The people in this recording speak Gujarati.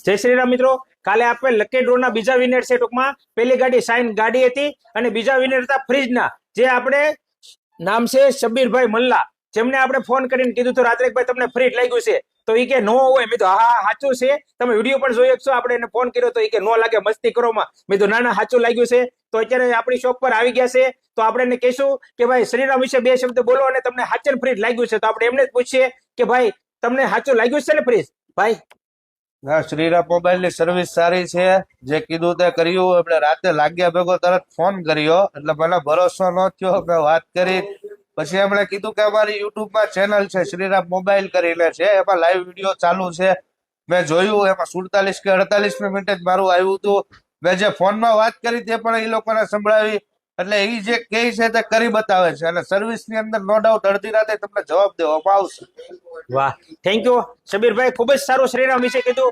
જય શ્રી રામ મિત્રો, કાલે આપણે લકી ડ્રો ના બીજા વિનર છે. ટૂંકમાં પહેલી ગાડી સાઇન ગાડી હતી અને બીજા વિનર હતા ફ્રીજના, જે આપણે નામ છે શબ્બીરભાઈ મલ્લા, જેમને આપણે ફોન કરીને કીધું તો રાત્રે ભાઈ તમને ફ્રીજ લાગ્યું છે, તો એ કે નો હોય. મેં તો હા સાચું છે, તમે વિડીયો પણ જોઈ શકશો. આપણે એને ફોન કર્યો તો એ કે નો લાગે, મસ્તી કરો માં. મેં તો ના ના સાચું લાગ્યું છે. તો અત્યારે આપણી શોપ પર આવી ગયા છે, તો આપણે એને કહીશું કે ભાઈ શ્રીરામ વિશે બે શબ્દ બોલો અને તમને સાચું ફ્રીજ લાગ્યું છે. તો આપણે એમને જ પૂછીએ કે ભાઈ તમને સાચું લાગ્યું છે ને ફ્રીજ? ભાઈ ના, શ્રીરામ મોબાઈલ ની સર્વિસ સારી છે. જે કીધું તે કર્યું. આપણે રાતે લાગ્યા ભેગો તરત ફોન કર્યો, એટલે મને ભરોસો ન થયો. મેં વાત કરી, પછી એમણે કીધું કે અમારી યુટ્યુબ માં ચેનલ છે શ્રીરામ મોબાઈલ કરીને છે, એમાં લાઈવ વિડીયો ચાલુ છે. મેં જોયું, એમાં 47 કે 48 મિનિટ જ મારું આવ્યું હતું. મેં જે ફોનમાં વાત કરી તે પણ એ લોકોને સંભળાવી. એટલે એ જે કહે છે તે કરી બતાવે છે, અને સર્વિસ ની અંદર નો ડાઉટ અડધી રાતે તમને જવાબ દેવામાં આવશે. વાહ, થેન્ક યુ શબીરભાઈ, ખૂબ જ સારું શ્રીરામ વિશે કીધું.